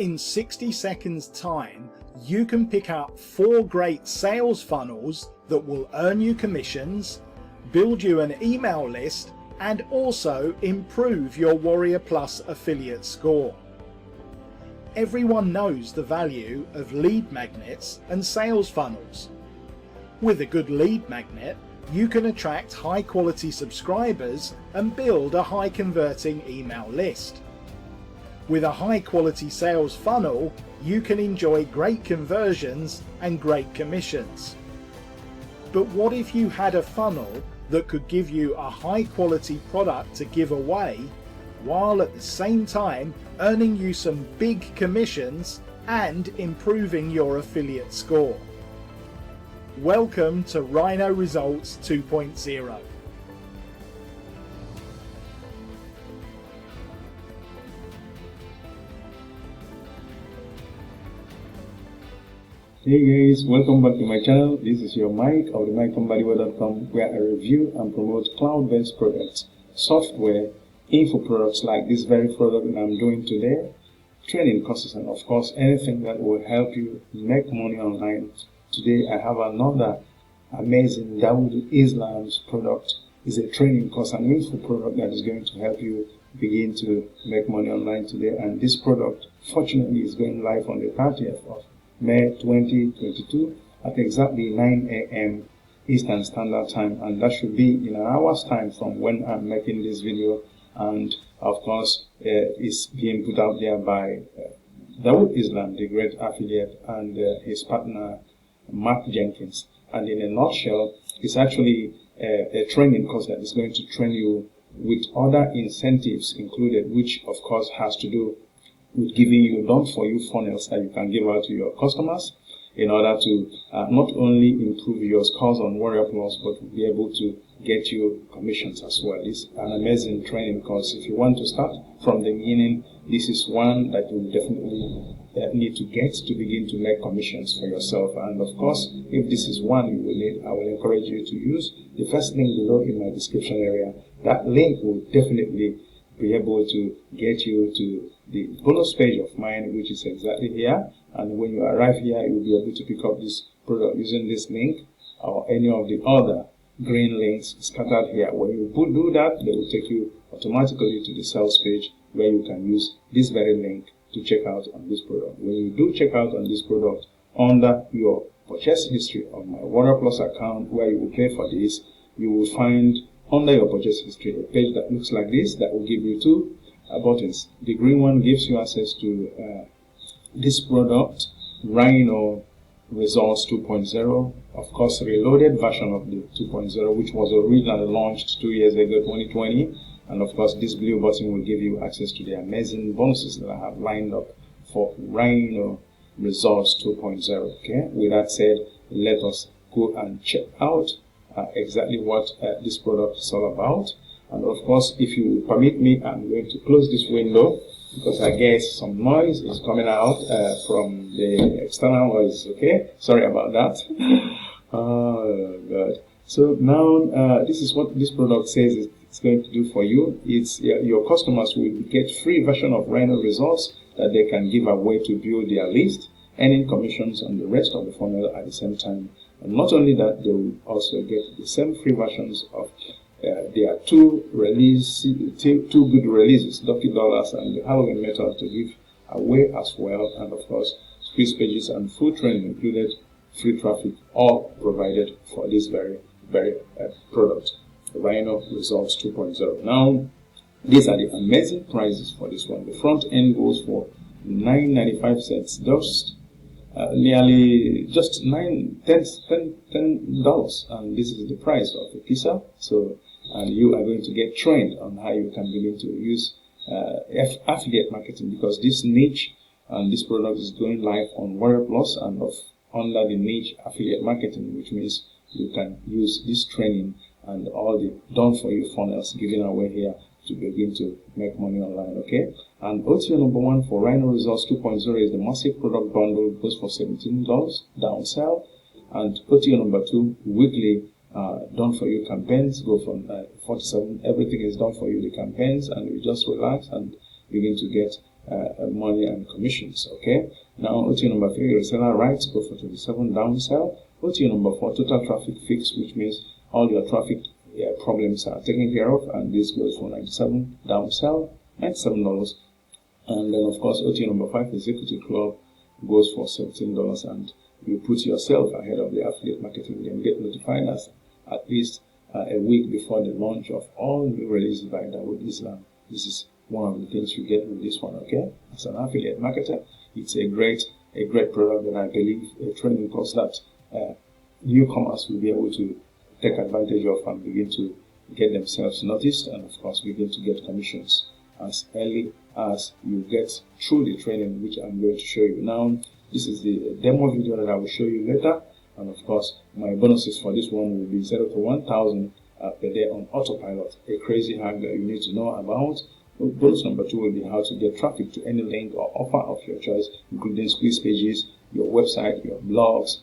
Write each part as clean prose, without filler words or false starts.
In 60 seconds time, you can pick up 4 great sales funnels that will earn you commissions, build you an email list, and also improve your Warrior Plus affiliate score. Everyone knows the value of lead magnets and sales funnels. With a good lead magnet, you can attract high quality subscribers and build a high converting email list. With a high quality sales funnel, you can enjoy great conversions and great commissions. But what if you had a funnel that could give you a high quality product to give away, while at the same time earning you some big commissions and improving your affiliate score? Welcome to Rhino Results 2.0. Hey guys, welcome back to my channel. This is your Mike of the Mbadiwe.com, where I review and promote cloud-based products, software, info products like this very product that I'm doing today, training courses, and of course anything that will help you make money online. Today I have another amazing Dawood Islam's product. It's a training course, an info product that is going to help you begin to make money online today. And this product fortunately is going live on the 30th of May 2022 at exactly 9 a.m. Eastern Standard Time, and that should be in an hour's time from when I'm making this video. And of course it's being put out there by Dawood Islam, the great affiliate, and his partner Mark Jenkins. And in a nutshell, it's actually a training course that is going to train you with other incentives included, which of course has to do with giving you done-for-you funnels that you can give out to your customers in order to not only improve your scores on Warrior Plus, but be able to get you commissions as well. It's an amazing training course. If you want to start from the beginning, this is one that you definitely need to get to begin to make commissions for yourself. And of course, if this is one you will need, I will encourage you to use the first link below in my description area. That link will definitely be able to get you to the bonus page of mine, which is exactly here. And when you arrive here, you will be able to pick up this product using this link or any of the other green links scattered here. When you do that, they will take you automatically to the sales page where you can use this very link to check out on this product. When you do check out on this product, under your purchase history of my Warrior Plus account where you will pay for this, you will find under your purchase history a page that looks like this that will give you two buttons. The green one gives you access to this product, Rhino Results 2.0, of course reloaded version of the 2.0, which was originally launched 2 years ago, 2020. And of course this blue button will give you access to the amazing bonuses that I have lined up for Rhino Results 2.0. Okay, with that said, let us go and check out exactly what this product is all about. And of course, if you permit me, I'm going to close this window because I guess some noise is coming out from the external noise. Okay, sorry about that. Oh God. So now this is what this product says it's going to do for you. It's your customers will get free version of Rhino Results that they can give away to build their list, earning commissions on the rest of the funnel at the same time. And not only that, they will also get the same free versions of there are two good releases, Ducky dollars and the Halloween method to give away as well. And of course, quiz pages and full training included, free traffic, all provided for this very product, Rhino Results 2.0. Now, these are the amazing prices for this one. The front end goes for $9.95, just nearly just $10, and this is the price of the pizza. So, and you are going to get trained on how you can begin to use affiliate marketing, because this niche and this product is going live on Warrior Plus and under the niche affiliate marketing, which means you can use this training and all the done-for-you funnels given away here to begin to make money online. Okay, and OTO number one for Rhino Results 2.0 is the massive product bundle, goes for $17 downsell, and OTO number two, weekly done for you campaigns, go from 47. Everything is done for you, the campaigns, and you just relax and begin to get money and commissions. Okay. Now OTU number 3, reseller rights, go for 27 downsell. OTU number 4, total traffic fix, which means all your traffic problems are taken care of, and this goes for 97 downsell, $97. And then of course OTU number 5, executive club, goes for $17, and you put yourself ahead of the affiliate marketing and get notified as at least a week before the launch of all new releases by Dawood Islam. This is one of the things you get with this one. Okay, as an affiliate marketer, it's a great product that I believe, a training course that newcomers will be able to take advantage of and begin to get themselves noticed, and of course begin to get commissions as early as you get through the training, which I'm going to show you now. This is the demo video that I will show you later, and of course my bonuses for this one will be 0 to 1,000 per day on autopilot, a crazy hack that you need to know about. Bonus number 2 will be how to get traffic to any link or offer of your choice, including squeeze pages, your website, your blogs,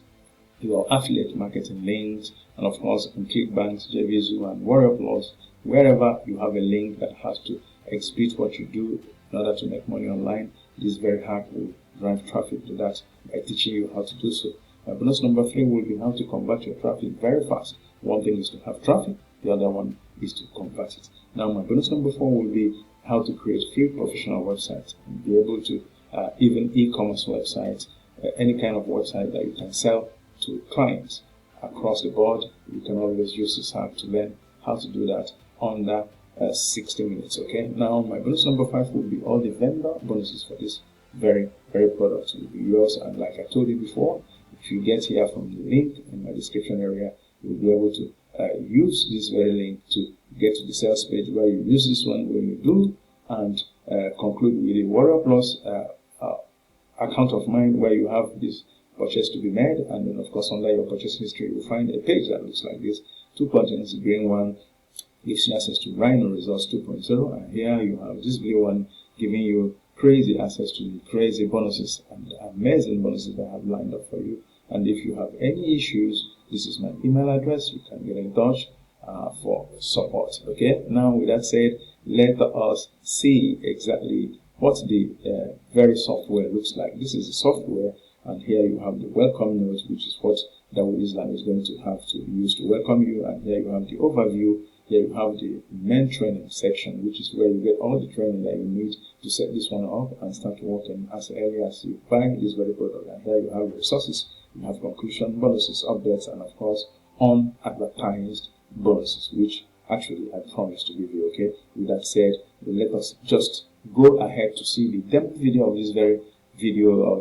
your affiliate marketing links, and of course on ClickBank, JVZoo, and Warrior Plus, wherever you have a link that has to exploit what you do in order to make money online. This very hack will drive traffic to that by teaching you how to do so. Bonus number 3 will be how to convert your traffic very fast. One thing is to have traffic, the other one is to convert it. Now my bonus number 4 will be how to create free professional websites and be able to even e-commerce websites, any kind of website that you can sell to clients across the board. You can always use this hack to learn how to do that under 60 minutes. Okay, now my bonus number 5 will be all the vendor bonuses for this very product will be yours. And like I told you before, if you get here from the link in my description area, you'll be able to use this very link to get to the sales page where you use this one when you do, and conclude with a Warrior Plus account of mine where you have this purchase to be made, and then of course under your purchase history you'll find a page that looks like this. 2 buttons, the green one gives you access to Rhino results 2.0, and here you have this blue one giving you crazy access to the crazy bonuses and amazing bonuses that I have lined up for you. And if you have any issues, this is my email address. You can get in touch for support. Okay, now with that said, let us see exactly what the very software looks like. This is the software, and here you have the welcome note, which is what Dawood Islam is going to have to use to welcome you. And here you have the overview. Here you have the main training section, which is where you get all the training that you need to set this one up and start working as early as you buy this very product. And here you have resources, you have conclusion, bonuses, updates, and of course unadvertised bonuses, which actually I promised to give you. Okay, with that said, let us just go ahead to see the demo video of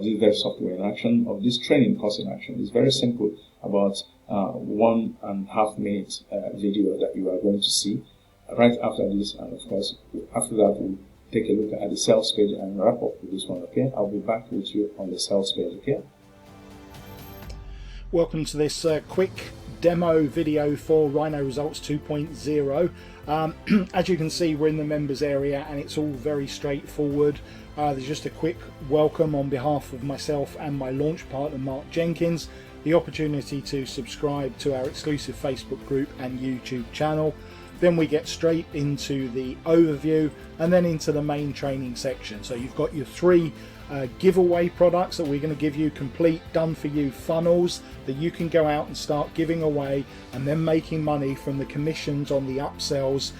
this very software in action, of this training course in action. It's very simple, about 1.5 minute video that you are going to see right after this, and of course after that we'll take a look at the sales page and wrap up with this one. Okay, I'll be back with you on the sales page. Okay, welcome to this quick demo video for Rhino Results 2.0. As you can see, we're in the members area and it's all very straightforward. There's just a quick welcome on behalf of myself and my launch partner Mark Jenkins, the opportunity to subscribe to our exclusive Facebook group and YouTube channel. Then we get straight into the overview and then into the main training section. So you've got your 3 giveaway products that we're going to give you, complete done for you funnels that you can go out and start giving away and then making money from the commissions on the upsells,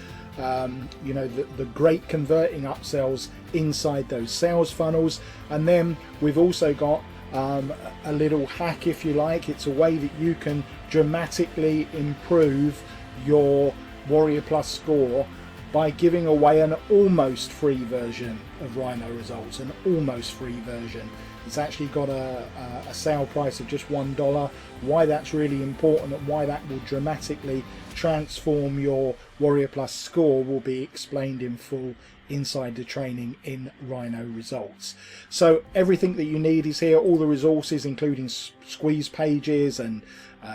you know, the great converting upsells inside those sales funnels. And then we've also got a little hack, if you like. It's a way that you can dramatically improve your Warrior Plus score by giving away an almost free version of Rhino Results, an almost free version. It's actually got a sale price of just $1. Why that's really important and why that will dramatically transform your Warrior Plus score will be explained in full inside the training in Rhino Results. So everything that you need is here, all the resources including squeeze pages and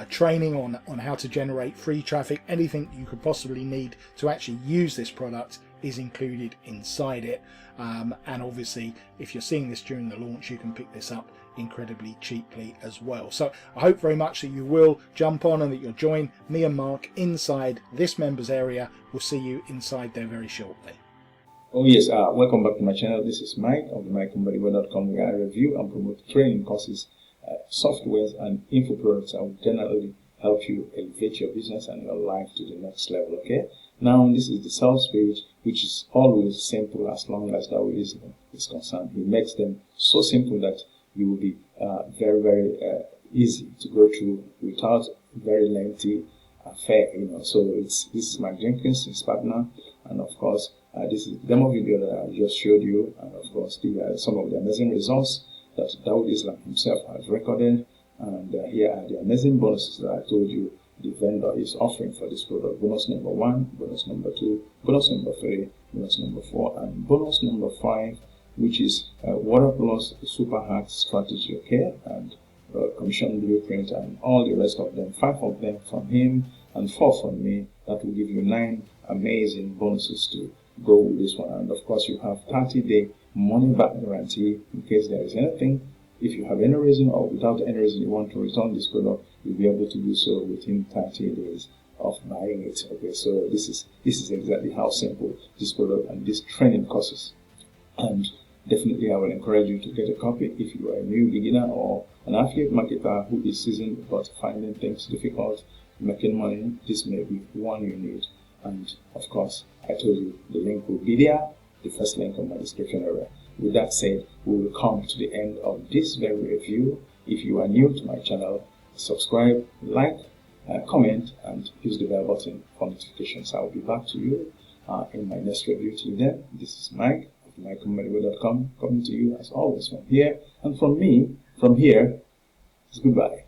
training on how to generate free traffic. Anything you could possibly need to actually use this product is included inside it, and obviously if you're seeing this during the launch you can pick this up incredibly cheaply as well. So I hope very much that you will jump on and that you'll join me and Mark inside this members area. We'll see you inside there very shortly. Oh yes, welcome back to my channel. This is Mike of the Mbadiwe.com, where I review and promote training courses, softwares and info products that will generally help you elevate your business and your life to the next level. Okay, now this is the sales page, which is always simple as long as that is concerned. He makes them so simple that you will be very easy to go through without very lengthy affair, So this is Mike Jenkins, his partner, and of course this is the demo video that I just showed you, and of course some of the amazing results that Dawood Islam himself has recorded, and here are the amazing bonuses that I told you the vendor is offering for this product. Bonus number 1, bonus number 2, bonus number 3, bonus number 4, and bonus number 5, which is Water Plus Super Hack Strategy, okay, and commission blueprint and all the rest of them. 5 of them from him and 4 from me. That will give you 9 amazing bonuses to go with this one. And of course, you have 30-day money back guarantee in case there is anything. If you have any reason or without any reason you want to return this product, you'll be able to do so within 30 days of buying it. Okay, so this is exactly how simple this product and this training courses. And definitely I will encourage you to get a copy if you are a new beginner or an affiliate marketer who is seasoned but finding things difficult making money. This may be one you need. And of course, I told you the link will be there, the first link on my description area. With that said, we will come to the end of this very review. If you are new to my channel, subscribe, like, comment, and use the bell button for notifications. I will be back to you in my next review. Till then, this is Mike of MikeMbadiwe.com coming to you as always from here, and from me, from here, it's goodbye.